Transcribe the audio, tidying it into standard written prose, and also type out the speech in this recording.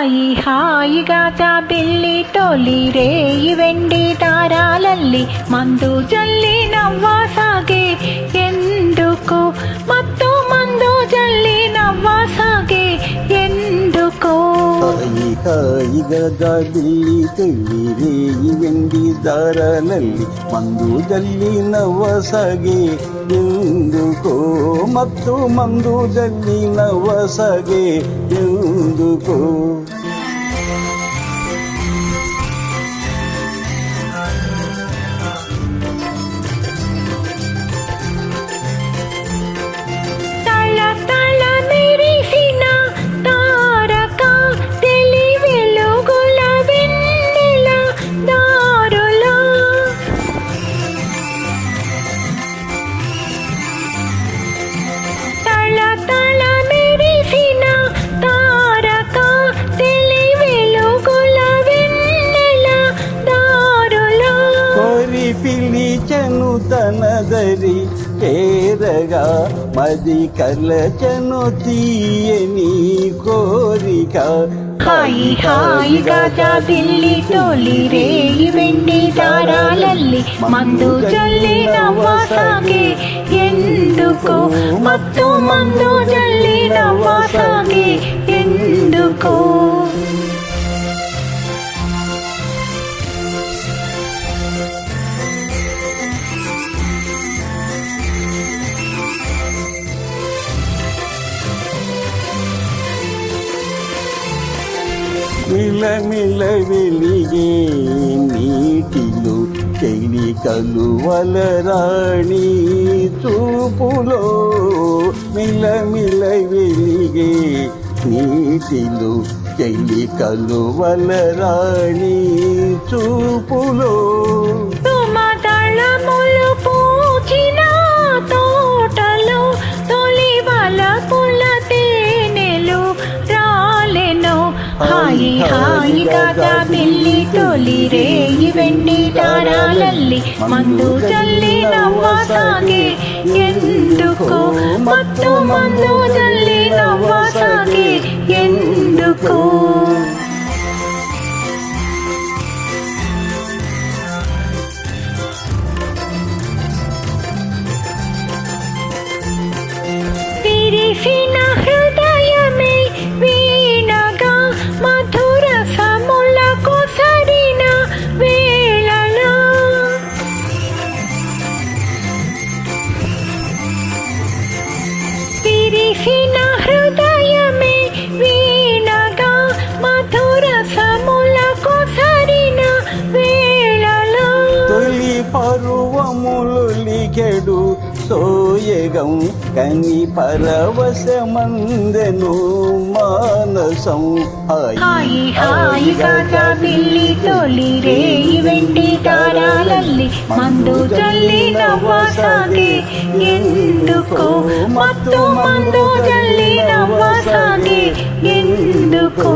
హాయి హాయిగా జాబిల్లి తొలి రేయి వెండి దారాలల్లి మందు జల్లి నవ్వసాగే ఎందుకు మత్తు మందు జల్లి నవ్వసాగే ఎందుకు హాయి హాయిగా జాబిల్లి తొలి రేయి వెండి దారాలల్లి మందు జల్లి నవ్వసాగే ఎందుకో మత్తు మందు జల్లి నవ్వసాగే ఎందుకో పిలిచెను తనదరి చేరగా మది కలచెను తీయని కోరిక హాయి హాయిగా జాబిల్లి తొలి రేయి వెండి దారాలల్లి మందు జల్లి నవ్వసాగే ఎందుకో మత్తు మందు జల్లి నవ్వసాగే ఎందుకో మిలమిల వెలిగే నీటిలో చెలి కలువల రాణి చూపులో మిలమిల వెలిగే నీటిలో చెలి కలువల రాణి చూపులో హాయి హాయిగా జాబిల్లి తొలి రేయి వెండి దారాలల్లి మందు జల్లి నవ్వసాగే ఎందుకో మత్తు మందు జల్లి నవ్వసాగే ఎందుకో పరువములు లిఖెడు సోయగం కని పరవశమందెను మానసం హాయి హాయిగా జాబిల్లి తొలి రేయి వెండి దారాలల్లి మందు జల్లి నవ్వసాగే ఎందుకో మత్తు మందు జల్లి నవ్వసాగే ఎందుకో